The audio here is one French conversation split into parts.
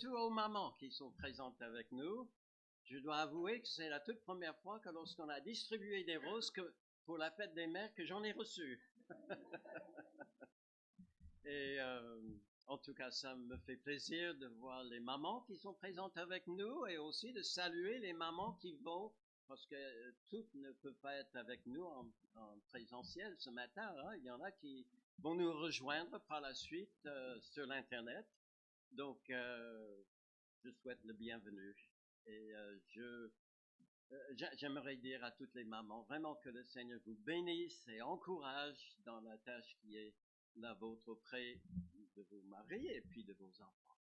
Tous aux mamans qui sont présentes avec nous. Je dois avouer que c'est la toute première fois que lorsqu'on a distribué des roses pour la fête des mères que j'en ai reçu. Et en tout cas, ça me fait plaisir de voir les mamans qui sont présentes avec nous et aussi de saluer les mamans qui vont, parce que toutes ne peuvent pas être avec nous en présentiel ce matin. Hein. Il y en a qui vont nous rejoindre par la suite sur l'Internet. Donc, je souhaite le bienvenu. Et j'aimerais dire à toutes les mamans vraiment que le Seigneur vous bénisse et encourage dans la tâche qui est la vôtre auprès de vos maris et puis de vos enfants.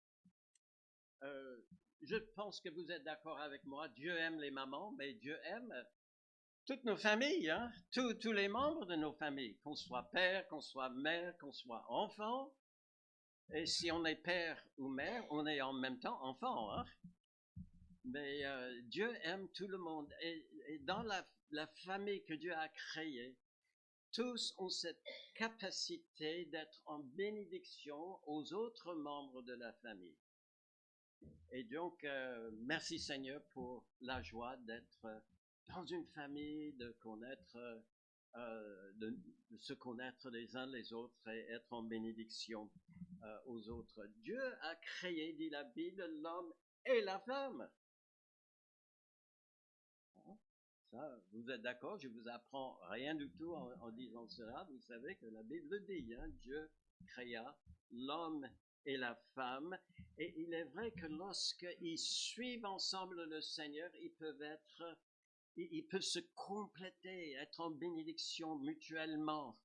Je pense que vous êtes d'accord avec moi. Dieu aime les mamans, mais Dieu aime toutes nos familles, hein? Tous les membres de nos familles, qu'on soit père, qu'on soit mère, qu'on soit enfant. Et si on est père ou mère, on est en même temps enfant, hein? Mais Dieu aime tout le monde. Et dans la famille que Dieu a créée, tous ont cette capacité d'être en bénédiction aux autres membres de la famille. Et donc, merci Seigneur pour la joie d'être dans une famille, de connaître, de se connaître les uns les autres et être en bénédiction aux autres. Dieu a créé, dit la Bible, l'homme et la femme. Ça, vous êtes d'accord? Je vous apprends rien du tout en disant cela. Vous savez que la Bible dit, hein, Dieu créa l'homme et la femme. Et il est vrai que lorsqu'ils suivent ensemble le Seigneur, ils peuvent se compléter, être en bénédiction mutuellement.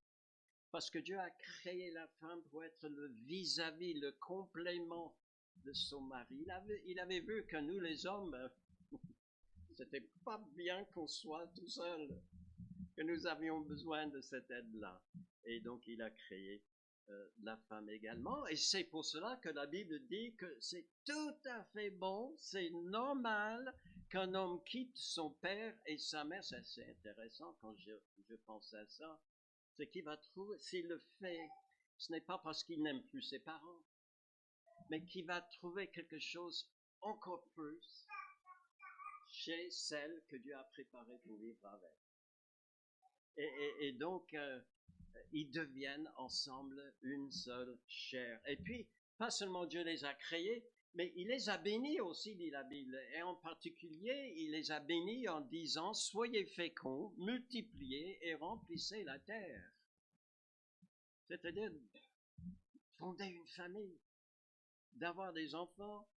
Parce que Dieu a créé la femme pour être le vis-à-vis, le complément de son mari. Il avait vu que nous, les hommes, c'était pas bien qu'on soit tout seul, que nous avions besoin de cette aide-là. Et donc, il a créé la femme également. Et c'est pour cela que la Bible dit que c'est tout à fait bon, c'est normal qu'un homme quitte son père et sa mère. C'est assez intéressant quand je pense à ça. C'est qu'il va trouver, s'il le fait, ce n'est pas parce qu'il n'aime plus ses parents, mais qu'il va trouver quelque chose encore plus chez celle que Dieu a préparée pour vivre avec. Et donc, ils deviennent ensemble une seule chair. Et puis, pas seulement Dieu les a créés, mais il les a bénis aussi, dit la Bible. Et en particulier, il les a bénis en disant, soyez féconds, multipliez et remplissez la terre. C'est-à-dire, fonder une famille, d'avoir des enfants.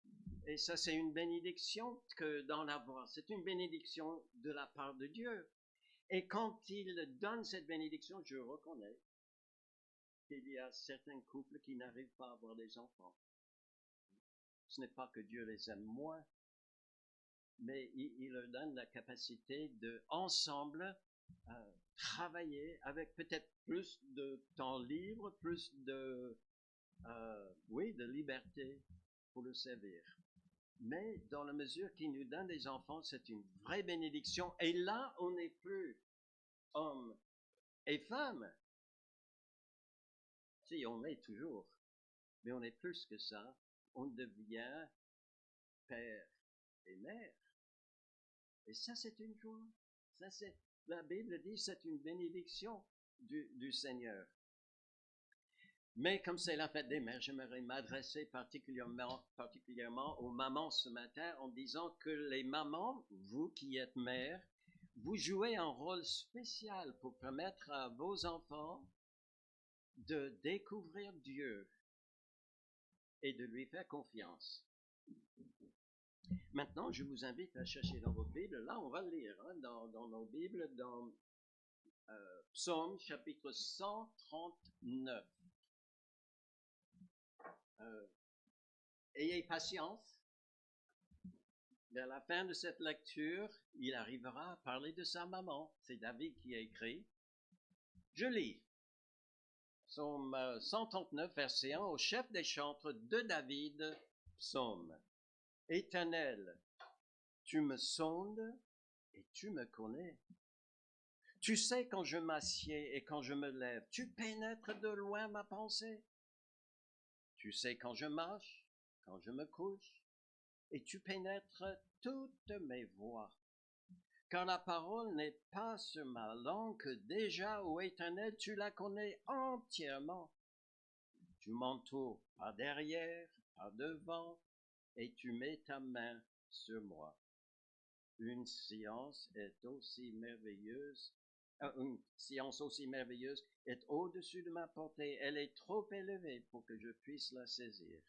Et ça, c'est une bénédiction que d'en avoir. C'est une bénédiction de la part de Dieu. Et quand il donne cette bénédiction, je reconnais qu'il y a certains couples qui n'arrivent pas à avoir des enfants. Ce n'est pas que Dieu les aime moins, mais il leur donne la capacité de, ensemble, travailler avec peut-être plus de temps libre, plus de liberté pour le servir. Mais dans la mesure qu'il nous donne des enfants, c'est une vraie bénédiction. Et là, on n'est plus homme et femme. Si, on est toujours. Mais on est plus que ça. On devient père et mère. Et ça, c'est une joie. Ça, c'est, la Bible dit, c'est une bénédiction du Seigneur. Mais comme c'est la fête des mères, j'aimerais m'adresser particulièrement aux mamans ce matin en disant que les mamans, vous qui êtes mères, vous jouez un rôle spécial pour permettre à vos enfants de découvrir Dieu et de lui faire confiance. Maintenant, je vous invite à chercher dans votre Bible. Là, on va le lire dans nos Bibles, dans Psaume chapitre 139. Ayez patience. Vers la fin de cette lecture, il arrivera à parler de sa maman. C'est David qui a écrit. Je lis. Psaume 139, verset 1, au chef des chantres de David, psaume. Éternel, tu me sondes et tu me connais. Tu sais quand je m'assieds et quand je me lève. Tu pénètres de loin ma pensée. Tu sais quand je marche, quand je me couche. et tu pénètres toutes mes voies. Car la parole n'est pas sur ma langue, que déjà, ô Éternel, tu la connais entièrement. Tu m'entoures par derrière, par devant, et tu mets ta main sur moi. Une science aussi merveilleuse est au-dessus de ma portée. Elle est trop élevée pour que je puisse la saisir.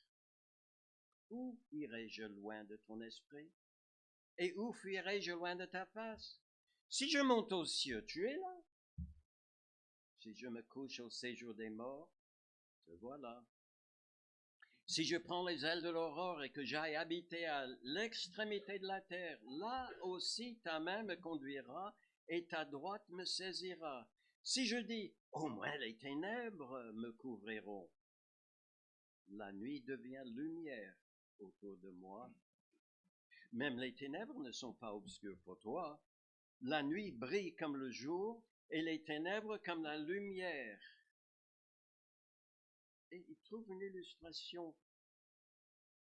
Où irai-je loin de ton esprit? Et où fuirai-je loin de ta face? Si je monte aux cieux, tu es là. Si je me couche au séjour des morts, te voilà. Si je prends les ailes de l'aurore et que j'aille habiter à l'extrémité de la terre, là aussi ta main me conduira et ta droite me saisira. Si je dis, au moins les ténèbres me couvriront, la nuit devient lumière autour de moi. Même les ténèbres ne sont pas obscures pour toi. La nuit brille comme le jour et les ténèbres comme la lumière. Et il trouve une illustration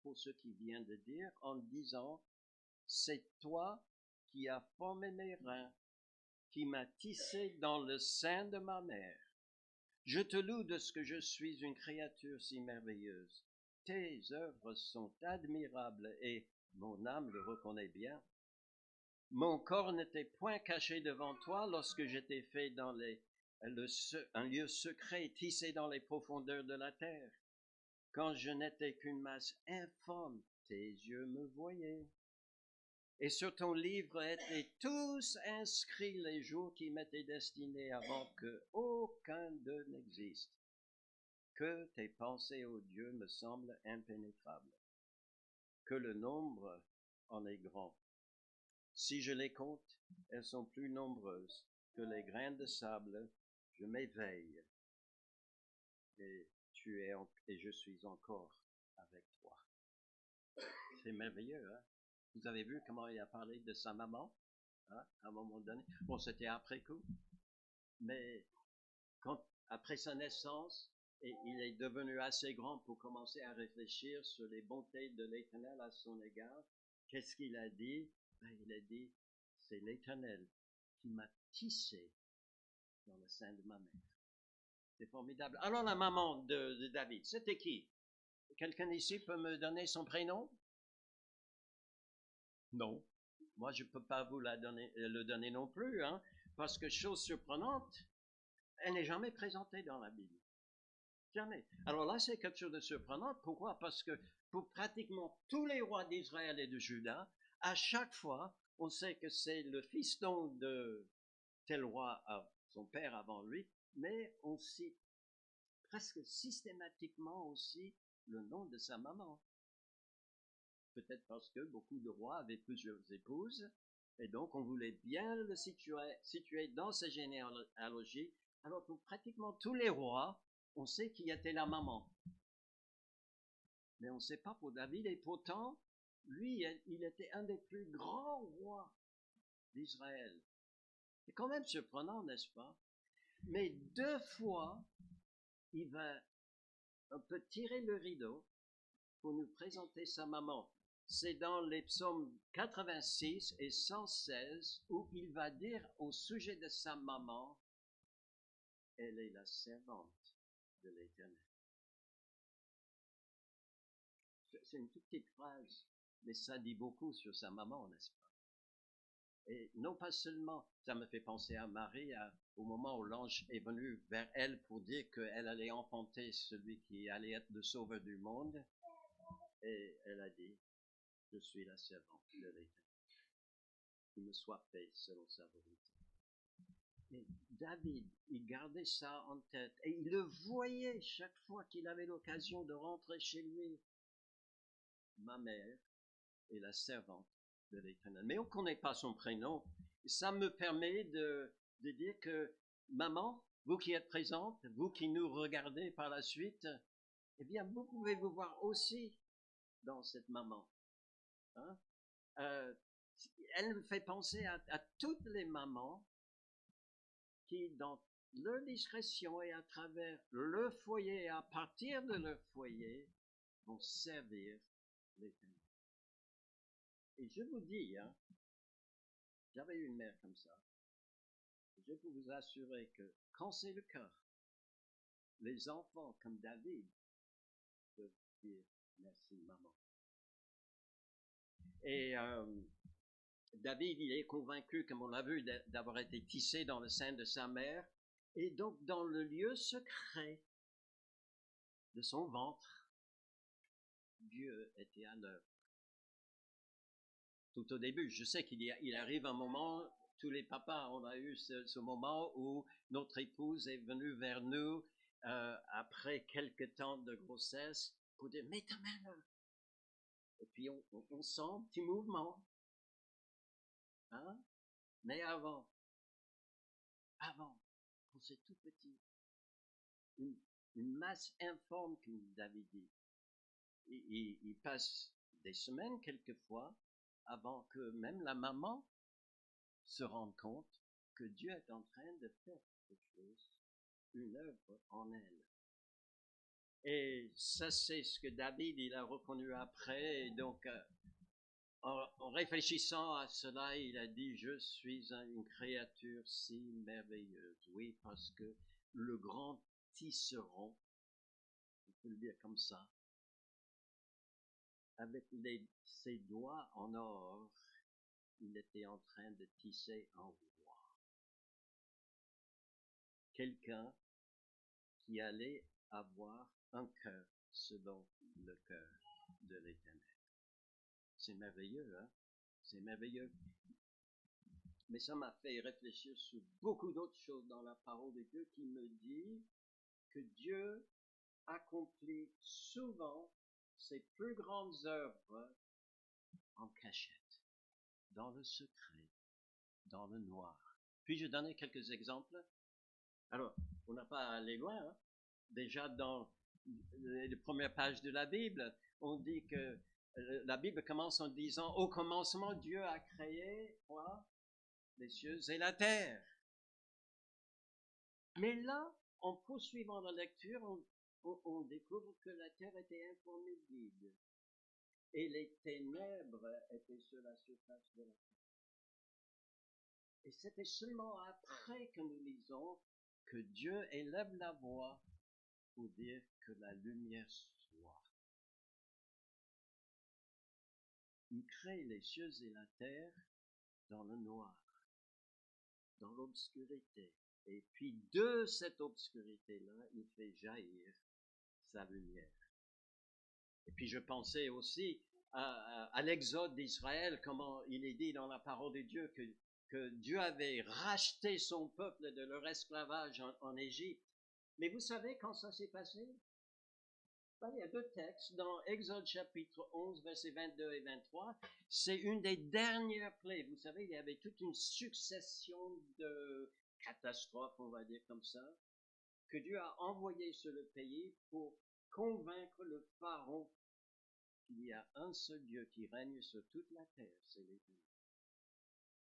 pour ce qu'il vient de dire en disant, c'est toi qui as formé mes reins, qui m'as tissé dans le sein de ma mère. Je te loue de ce que je suis une créature si merveilleuse. Tes œuvres sont admirables et mon âme le reconnaît bien. Mon corps n'était point caché devant toi lorsque j'étais fait dans un lieu secret tissé dans les profondeurs de la terre. Quand je n'étais qu'une masse informe, tes yeux me voyaient. Et sur ton livre étaient tous inscrits les jours qui m'étaient destinés avant que aucun d'eux n'existe. Que tes pensées, ô Dieu, me semblent impénétrables. Que le nombre en est grand. Si je les compte, elles sont plus nombreuses que les grains de sable. Je m'éveille et et je suis encore avec toi. C'est merveilleux, hein? Vous avez vu comment il a parlé de sa maman, hein, à un moment donné? Bon, c'était après coup, mais après sa naissance, et il est devenu assez grand pour commencer à réfléchir sur les bontés de l'Éternel à son égard. Qu'est-ce qu'il a dit? Il a dit, c'est l'Éternel qui m'a tissé dans le sein de ma mère. C'est formidable. Alors la maman de David, c'était qui? Quelqu'un ici peut me donner son prénom? Non. Moi, je ne peux pas vous le donner non plus, hein, parce que chose surprenante, elle n'est jamais présentée dans la Bible. Jamais. Alors là, c'est quelque chose de surprenant. Pourquoi? Parce que pour pratiquement tous les rois d'Israël et de Juda, à chaque fois, on sait que c'est le fiston de tel roi, son père avant lui, mais on cite presque systématiquement aussi le nom de sa maman. Peut-être parce que beaucoup de rois avaient plusieurs épouses, et donc on voulait bien le situer dans sa généalogie. Alors pour pratiquement tous les rois, on sait qui était la maman. Mais on ne sait pas pour David, et pourtant, lui, il était un des plus grands rois d'Israël. C'est quand même surprenant, n'est-ce pas? Mais 2 fois, il va un peu tirer le rideau pour nous présenter sa maman. C'est dans les psaumes 86 et 116 où il va dire au sujet de sa maman, elle est la servante de l'Éternel. C'est une toute petite phrase, mais ça dit beaucoup sur sa maman, n'est-ce pas? Et non pas seulement, ça me fait penser à Marie, au moment où l'ange est venu vers elle pour dire qu'elle allait enfanter celui qui allait être le sauveur du monde, et elle a dit, je suis la servante de l'Éternel, qu'il me soit fait selon sa volonté. Mais David, il gardait ça en tête, et il le voyait chaque fois qu'il avait l'occasion de rentrer chez lui. Ma mère est la servante de l'Éternel. Mais on ne connaît pas son prénom. Ça me permet de dire que, maman, vous qui êtes présente, vous qui nous regardez par la suite, eh bien, vous pouvez vous voir aussi dans cette maman. Hein? Elle me fait penser à toutes les mamans qui, dans leur discrétion et à travers le foyer, à partir de leur foyer, vont servir l'Éternel. Et je vous dis, hein, j'avais eu une mère comme ça. Je peux vous assurer que quand c'est le cas, les enfants comme David peuvent dire merci maman. Et David, il est convaincu, comme on l'a vu, d'avoir été tissé dans le sein de sa mère. Et donc, dans le lieu secret de son ventre, Dieu était à l'œuvre. Tout au début, je sais qu'il arrive un moment, tous les papas, on a eu ce moment où notre épouse est venue vers nous après quelques temps de grossesse pour dire, mets ta main là. Et puis on sent un petit mouvement. Hein? Mais avant, quand c'est tout petit, une masse informe, comme David dit, il passe des semaines quelquefois avant que même la maman se rende compte que Dieu est en train de faire quelque chose, une œuvre en elle. Et ça, c'est ce que David, il a reconnu après. Et donc, en réfléchissant à cela, il a dit, je suis une créature si merveilleuse. Oui, parce que le grand tisserand, on peut le dire comme ça, avec ses doigts en or, il était en train de tisser un roi. Quelqu'un qui allait avoir un cœur selon le cœur de l'Éternel. C'est merveilleux, hein? C'est merveilleux. Mais ça m'a fait réfléchir sur beaucoup d'autres choses dans la parole de Dieu qui me dit que Dieu accomplit souvent ses plus grandes œuvres en cachette, dans le secret, dans le noir. Puis-je donner quelques exemples? Alors, on n'a pas à aller loin, hein? Déjà dans les premières pages de la Bible, on dit que la Bible commence en disant, au commencement, Dieu a créé quoi? Les cieux et la terre. Mais là, en poursuivant la lecture, on découvre que la terre était informée de vide et les ténèbres étaient sur la surface de la terre. Et c'était seulement après que nous lisons que Dieu élève la voix pour dire que la lumière soit. Il crée les cieux et la terre dans le noir, dans l'obscurité. Et puis de cette obscurité-là, il fait jaillir sa lumière. Et puis je pensais aussi à l'exode d'Israël, comment il est dit dans la parole de Dieu que Dieu avait racheté son peuple de leur esclavage en Égypte. Mais vous savez quand ça s'est passé? Il y a deux textes dans Exode chapitre 11, versets 22 et 23. C'est une des dernières plaies. Vous savez, il y avait toute une succession de catastrophes, on va dire comme ça, que Dieu a envoyé sur le pays pour convaincre le Pharaon qu'il y a un seul Dieu qui règne sur toute la terre, c'est l'Éternel.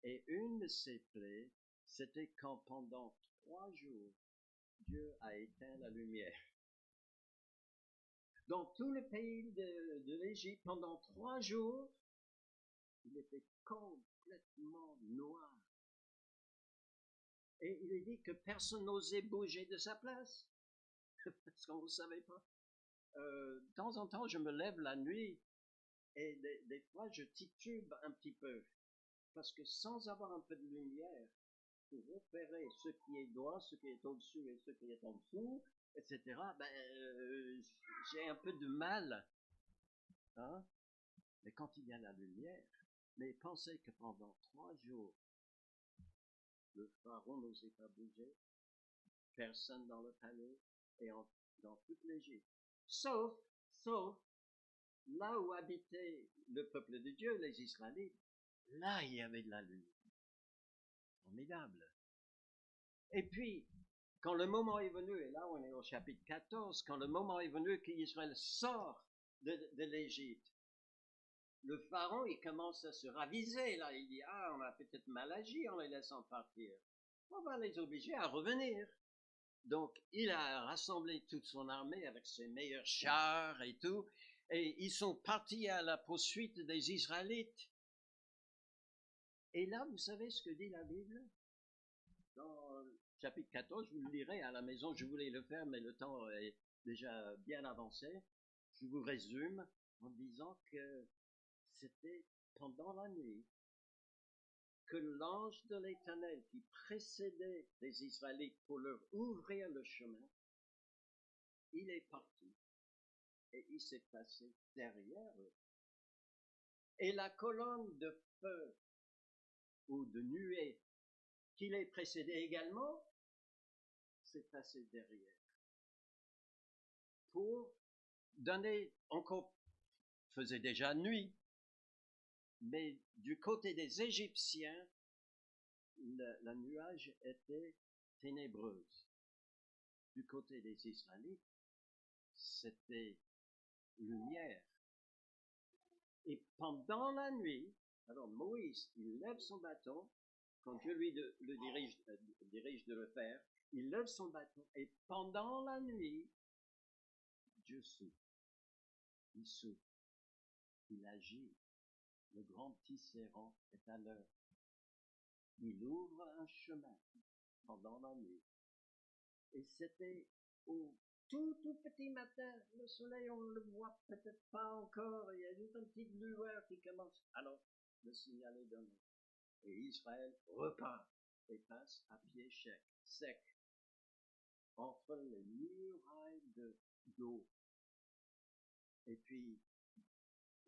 Et une de ces plaies, c'était quand pendant 3 jours, Dieu a éteint la lumière. Dans tout le pays de l'Égypte, pendant 3 jours, il était complètement noir. Et il est dit que personne n'osait bouger de sa place. Parce qu'on ne savait pas. De temps en temps, je me lève la nuit et des fois, je titube un petit peu. Parce que sans avoir un peu de lumière, pour repérer ce qui est droit, ce qui est au-dessus et ce qui est en dessous, etc., j'ai un peu de mal. Hein? Mais quand il y a la lumière, mais pensez que pendant 3 jours, le Pharaon n'osait pas bouger, personne dans le palais et dans toute l'Égypte. Sauf là où habitait le peuple de Dieu, les Israélites, là il y avait de la lumière. Formidable. Et puis, quand le moment est venu, et là on est au chapitre 14, quand le moment est venu qu'Israël sort de l'Égypte, le Pharaon, il commence à se raviser, là, il dit, on a peut-être mal agi en les laissant partir. On va les obliger à revenir. Donc, il a rassemblé toute son armée avec ses meilleurs chars et tout, et ils sont partis à la poursuite des Israélites. Et là, vous savez ce que dit la Bible? Dans le chapitre 14, je vous le lirai à la maison, je voulais le faire, mais le temps est déjà bien avancé. Je vous résume en disant que c'était pendant la nuit que l'ange de l'Éternel qui précédait les Israélites pour leur ouvrir le chemin, il est parti et il s'est passé derrière eux. Et la colonne de feu ou de nuée qui les précédait également s'est passée derrière. Pour donner, encore, faisait déjà nuit, mais du côté des Égyptiens, la nuage était ténébreuse. Du côté des Israélites, c'était lumière. Et pendant la nuit, alors Moïse, il lève son bâton, quand Dieu lui dirige de le faire, il lève son bâton, et pendant la nuit, Dieu souffle. Il souffle. Il agit. Le grand tisserand est à l'œuvre. Il ouvre un chemin pendant la nuit. Et c'était au tout petit matin. Le soleil, on ne le voit peut-être pas encore. Il y a juste une petite lueur qui commence. Alors, le signal est donné. Et Israël repart et passe à pied sec, entre les murailles d'eau. Et puis,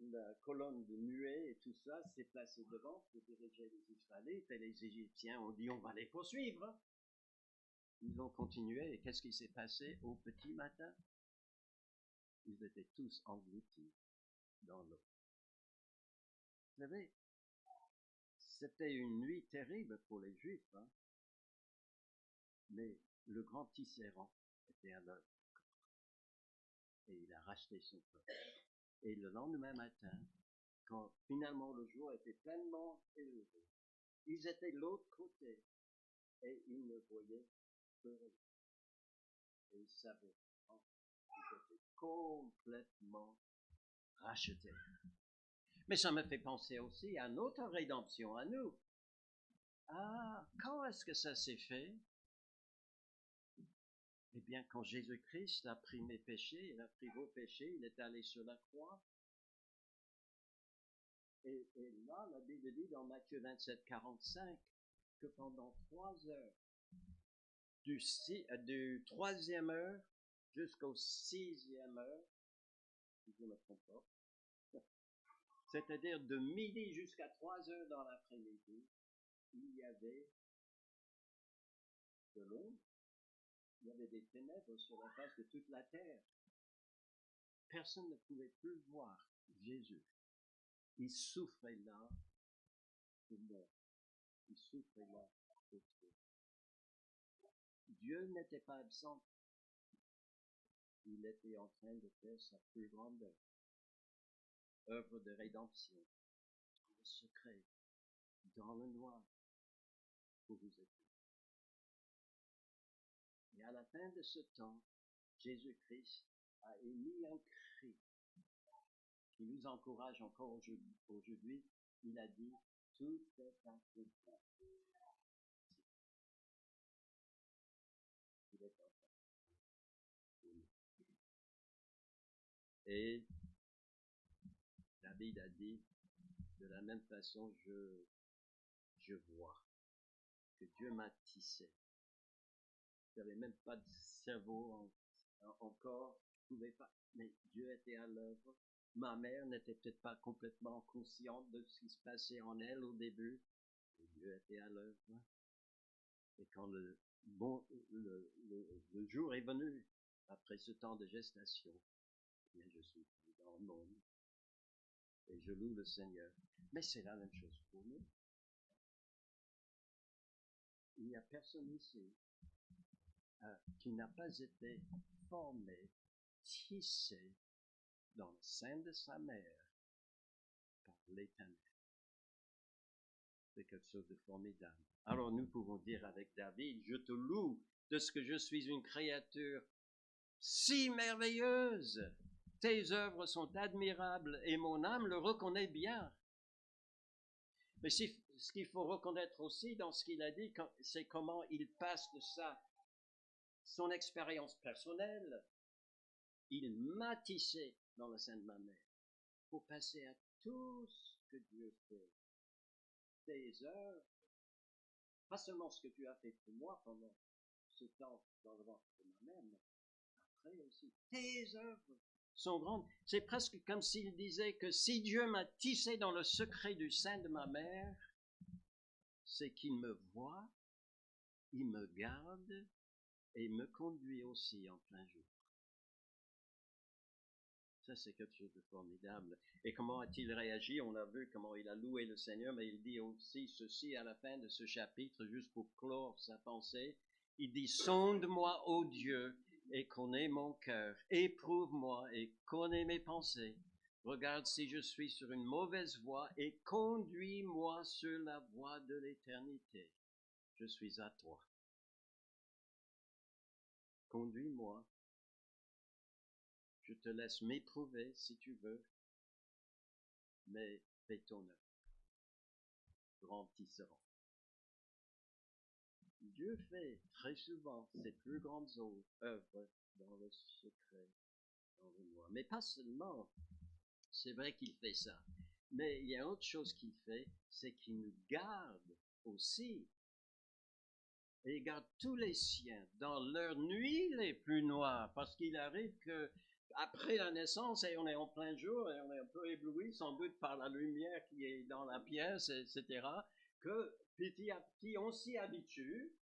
la colonne de nuée et tout ça s'est placée devant pour diriger les Israélites. Et les Égyptiens ont dit, on va les poursuivre. Ils ont continué. Et qu'est-ce qui s'est passé au petit matin? Ils étaient tous engloutis dans l'eau. Vous savez, c'était une nuit terrible pour les Juifs, hein? Mais le grand tisserand était à l'œuvre. Et il a racheté son peuple. Et le lendemain matin, quand finalement le jour était pleinement élevé, ils étaient de l'autre côté et ils ne voyaient que rien. Et ils savaient, oh, ils étaient complètement rachetés. Mais ça me fait penser aussi à notre rédemption, à nous. Ah, quand est-ce que ça s'est fait? Eh bien, quand Jésus-Christ a pris mes péchés, il a pris vos péchés, il est allé sur la croix. Et là, la Bible dit dans Matthieu 27, 45, que pendant 3 heures, du 3e heure jusqu'au 6e heure, si je ne me trompe pas, c'est-à-dire de midi jusqu'à 3 heures dans l'après-midi, il y avait de l'ombre, il y avait des ténèbres sur la face de toute la terre. Personne ne pouvait plus voir Jésus. Il souffrait là pour moi. Il souffrait là pour toi. Dieu n'était pas absent. Il était en train de faire sa plus grande œuvre de rédemption, dans le secret, dans le noir, pour vous aider. Et à la fin de ce temps, Jésus-Christ a émis un cri qui nous encourage encore aujourd'hui. Il a dit, tout est accompli. Il est accompli. Et David a dit, de la même façon, je vois que Dieu m'a tissé. Je n'avais même pas de cerveau encore, je ne pouvais pas, mais Dieu était à l'œuvre. Ma mère n'était peut-être pas complètement consciente de ce qui se passait en elle au début, et Dieu était à l'œuvre. Et quand le jour est venu, après ce temps de gestation, eh bien, je suis dans le monde et je loue le Seigneur. Mais c'est la même chose pour nous. Il n'y a personne ici qui n'a pas été formé, tissé dans le sein de sa mère par l'Éternel. C'est quelque chose de formidable. Alors nous pouvons dire avec David, je te loue de ce que je suis une créature si merveilleuse. Tes œuvres sont admirables et mon âme le reconnaît bien. Mais ce qu'il faut reconnaître aussi dans ce qu'il a dit, c'est comment il passe de ça, son expérience personnelle, il m'a tissé dans le sein de ma mère, pour passer à tout ce que Dieu fait, tes œuvres, pas seulement ce que tu as fait pour moi pendant ce temps dans le ventre de ma mère, mais après aussi, tes œuvres sont grandes. C'est presque comme s'il disait que si Dieu m'a tissé dans le secret du sein de ma mère, c'est qu'il me voit, il me garde et me conduit aussi en plein jour. Ça, c'est quelque chose de formidable. Et comment a-t-il réagi? On a vu comment il a loué le Seigneur, mais il dit aussi ceci à la fin de ce chapitre, juste pour clore sa pensée. Il dit, sonde-moi, ô Dieu, et connais mon cœur. Éprouve-moi et connais mes pensées. Regarde si je suis sur une mauvaise voie et conduis-moi sur la voie de l'éternité. Je suis à toi. Conduis-moi. Je te laisse m'éprouver si tu veux, mais fais ton œuvre. Grand tisseur. Dieu fait très souvent ses plus grandes œuvres dans le secret, dans le noir. Mais pas seulement, c'est vrai qu'il fait ça. Mais il y a autre chose qu'il fait, c'est qu'il nous garde aussi. Et il garde tous les siens dans leurs nuits les plus noires, parce qu'il arrive que après la naissance, et on est en plein jour, et on est un peu ébloui sans doute par la lumière qui est dans la pièce, etc., que petit à petit on s'y habitue.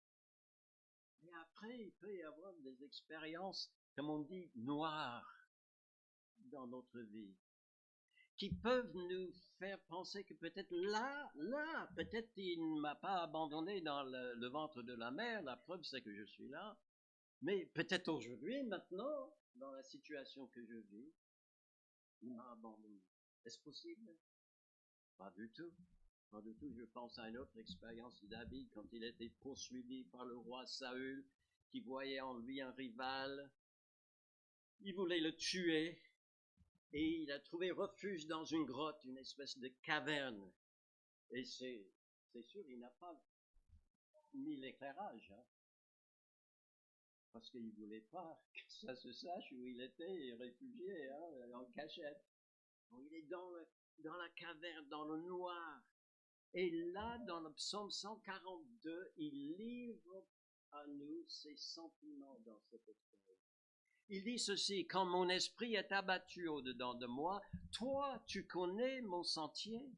Et après, il peut y avoir des expériences, comme on dit, noires dans notre vie, qui peuvent nous faire penser que peut-être peut-être il ne m'a pas abandonné dans le ventre de la mère, la preuve c'est que je suis là, mais peut-être aujourd'hui, maintenant, dans la situation que je vis, il m'a abandonné. Est-ce possible? Pas du tout. Pas du tout. Je pense à une autre expérience de David quand il était poursuivi par le roi Saül, qui voyait en lui un rival. Il voulait le tuer et il a trouvé refuge dans une grotte, une espèce de caverne. Et c'est sûr, il n'a pas mis l'éclairage, hein, parce qu'il ne voulait pas que ça se sache où il était réfugié, hein, en cachette. Donc, il est dans la caverne, dans le noir. Et là, dans le psaume 142, il livre à nous ses sentiments dans cette expérience. Il dit ceci, quand mon esprit est abattu au-dedans de moi, toi, tu connais mon sentier.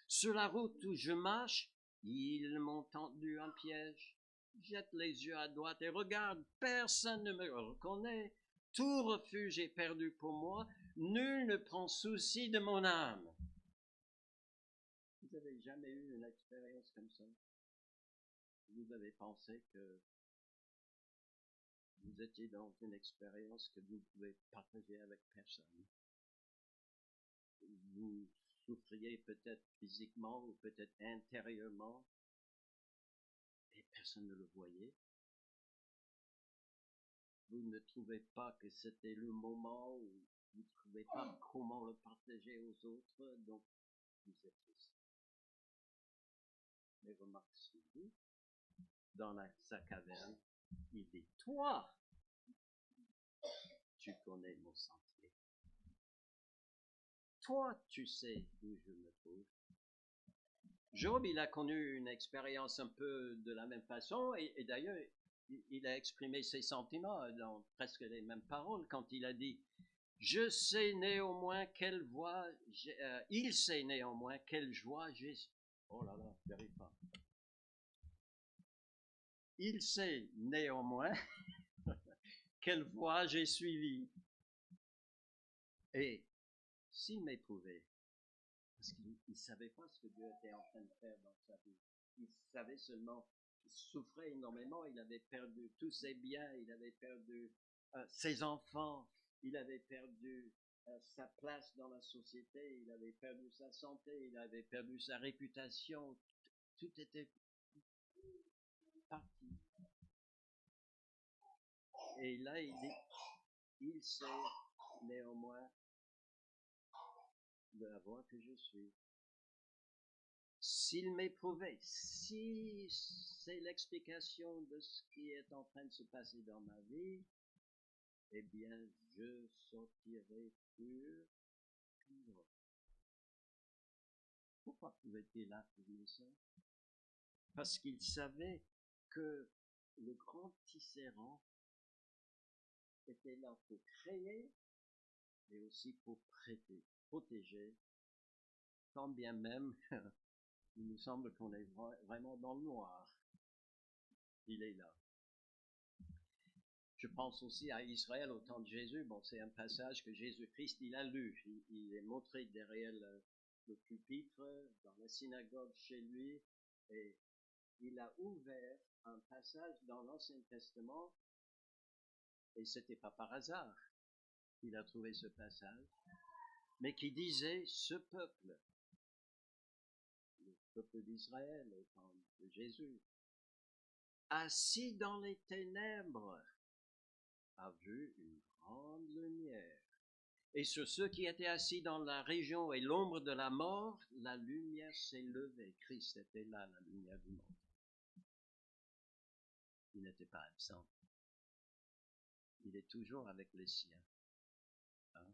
Sur la route où je marche, ils m'ont tendu un piège. Jette les yeux à droite et regarde, personne ne me reconnaît. Tout refuge est perdu pour moi, nul ne prend souci de mon âme. Vous n'avez jamais eu une expérience comme ça? Vous avez pensé que vous étiez dans une expérience que vous ne pouvez partager avec personne. Vous souffriez peut-être physiquement ou peut-être intérieurement et personne ne le voyait. Vous ne trouvez pas que c'était le moment où vous ne trouvez pas comment le partager aux autres, donc vous êtes triste. Mais remarquez-vous, dans sa caverne, il dit, toi, tu connais mon sentier. Toi, tu sais où je me trouve. Job, il a connu une expérience un peu de la même façon, et d'ailleurs, il a exprimé ses sentiments dans presque les mêmes paroles quand il a dit, je sais néanmoins quelle voix, il sait néanmoins quelle joie j'ai. Oh là là, j'y arrive pas. Il sait néanmoins quelle voie j'ai suivie. Et s'il m'éprouvait, parce qu'il ne savait pas ce que Dieu était en train de faire dans sa vie, il savait seulement qu'il souffrait énormément, il avait perdu tous ses biens, il avait perdu ses enfants, il avait perdu sa place dans la société, il avait perdu sa santé, il avait perdu sa réputation, tout était parti. Et là, il dit, il sait néanmoins de la voie que je suis. s'il m'éprouvait, si c'est l'explication de ce qui est en train de se passer dans ma vie, eh bien, je sortirai pur. Pourquoi pouvait-il affirmer ça? Parce qu'il savait que le grand tisserand était là pour créer et aussi pour prêter, protéger, quand bien même il nous semble qu'on est vraiment dans le noir. Il est là. Je pense aussi à Israël au temps de Jésus. Bon, c'est un passage que Jésus-Christ, il a lu. Il est montré derrière le pupitre, dans la synagogue chez lui, et il a ouvert un passage dans l'Ancien Testament, et c'était pas par hasard qu'il a trouvé ce passage, mais qui disait ce peuple, le peuple d'Israël au temps de Jésus, assis dans les ténèbres, a vu une grande lumière. Et sur ceux qui étaient assis dans la région et l'ombre de la mort, la lumière s'est levée. Christ était là, la lumière du monde. Il n'était pas absent. Il est toujours avec les siens. Hein?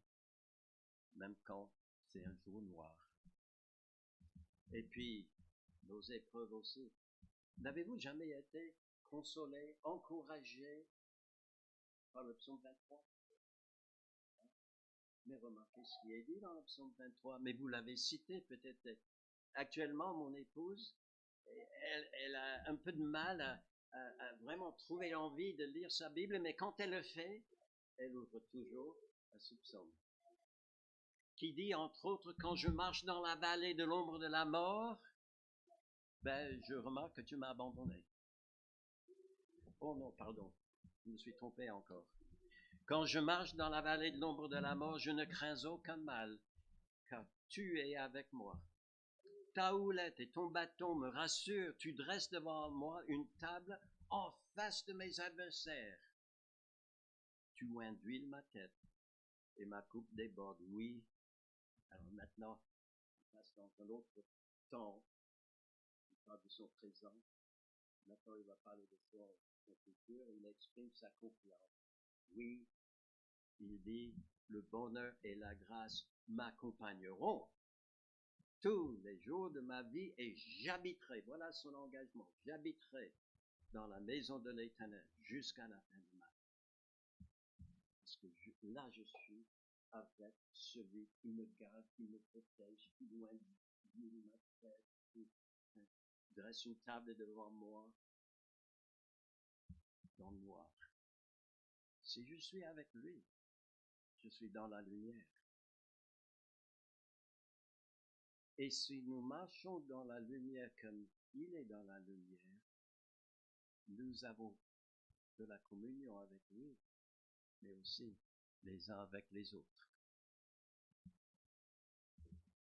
Même quand c'est un jour noir. Et puis, nos épreuves aussi. N'avez-vous jamais été consolé, encouragé par le psaume 23? Mais remarquez ce qui est dit dans le psaume 23. Mais vous l'avez cité peut-être. Actuellement, mon épouse, elle a un peu de mal à vraiment trouver l'envie de lire sa Bible, mais quand elle le fait, elle ouvre toujours à ce psaume. Qui dit, entre autres, quand je marche dans la vallée de l'ombre de la mort, ben, je remarque que tu m'as abandonné. Oh non, pardon, je me suis trompé encore. Quand je marche dans la vallée de l'ombre de la mort, je ne crains aucun mal, car tu es avec moi. Ta houlette et ton bâton me rassurent, tu dresses devant moi une table en face de mes adversaires. Tu induis ma tête et ma coupe déborde. Oui, alors maintenant, on passe dans un autre temps, il parle de son présent. Maintenant, il va parler de son futur, il exprime sa confiance. Oui, il dit, le bonheur et la grâce m'accompagneront tous les jours de ma vie et j'habiterai, voilà son engagement, j'habiterai dans la maison de l'Éternel jusqu'à la fin de ma vie. Parce que là je suis avec celui qui me garde, qui me protège, qui loin de ma tête, qui dresse une table devant moi dans le noir. Si je suis avec lui, je suis dans la lumière. Et si nous marchons dans la lumière comme il est dans la lumière, nous avons de la communion avec lui, mais aussi les uns avec les autres.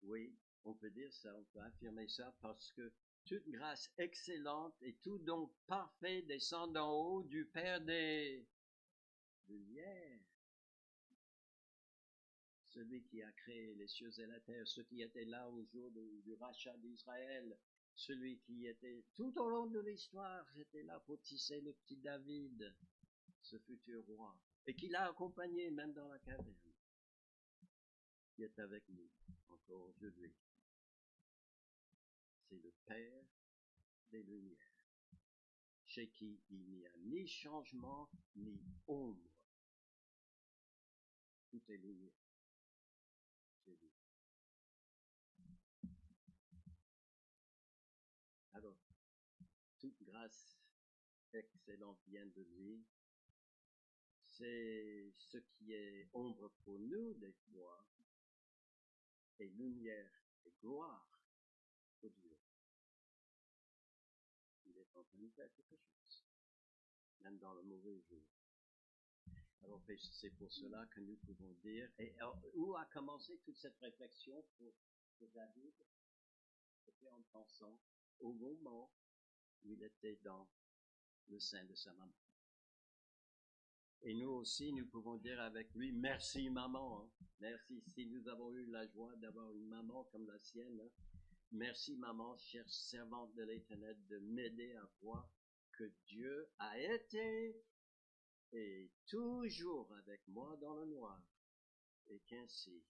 Oui, on peut dire ça, on peut affirmer ça parce que toute grâce excellente et tout don parfait descend d'en haut du Père des lumières. Celui qui a créé les cieux et la terre, ceux qui étaient là au jour du rachat d'Israël, celui qui était tout au long de l'histoire, était là pour tisser le petit David, ce futur roi, et qui l'a accompagné même dans la caverne, qui est avec nous encore aujourd'hui. C'est le Père des lumières, chez qui il n'y a ni changement ni ombre. Tout est lumière chez lui. Alors, toute grâce excellente vient de lui. C'est ce qui est ombre pour nous des fois, et lumière et gloire pour Dieu. Il est en train de faire quelque chose, même dans le mauvais jour. Alors, c'est pour cela que nous pouvons dire, et où a commencé toute cette réflexion pour David? C'était en pensant au moment où il était dans le sein de sa maman. Et nous aussi, nous pouvons dire avec lui, merci maman, hein. Merci si nous avons eu la joie d'avoir une maman comme la sienne, hein. Merci, maman, chère servante de l'Éternel, de m'aider à voir que Dieu a été et toujours avec moi dans le noir, et qu'ainsi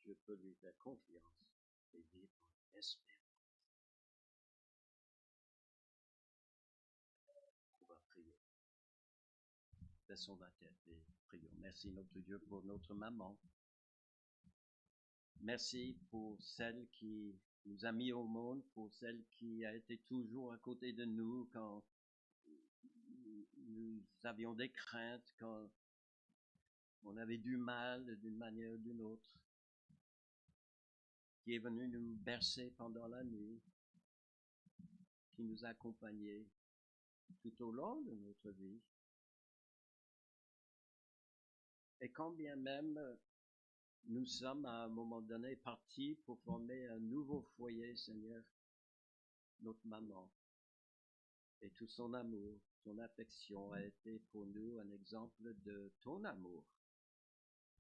je peux lui faire confiance et vivre en espérance. On va prier. Baissons la tête et prions. Merci notre Dieu pour notre maman. Merci pour celle qui nous a mis au monde, pour celle qui a été toujours à côté de nous quand nous avions des craintes, quand on avait du mal d'une manière ou d'une autre, qui est venue nous bercer pendant la nuit, qui nous a accompagnés tout au long de notre vie. Et quand bien même nous sommes à un moment donné partis pour former un nouveau foyer, Seigneur, notre maman et tout son amour, son affection a été pour nous un exemple de ton amour,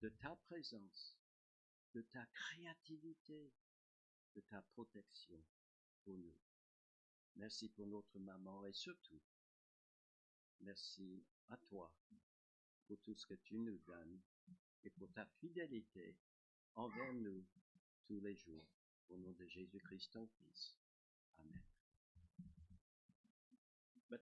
de ta présence, de ta créativité, de ta protection pour nous. Merci pour notre maman et surtout, merci à toi pour tout ce que tu nous donnes et pour ta fidélité envers nous tous les jours. Au nom de Jésus-Christ, ton Fils.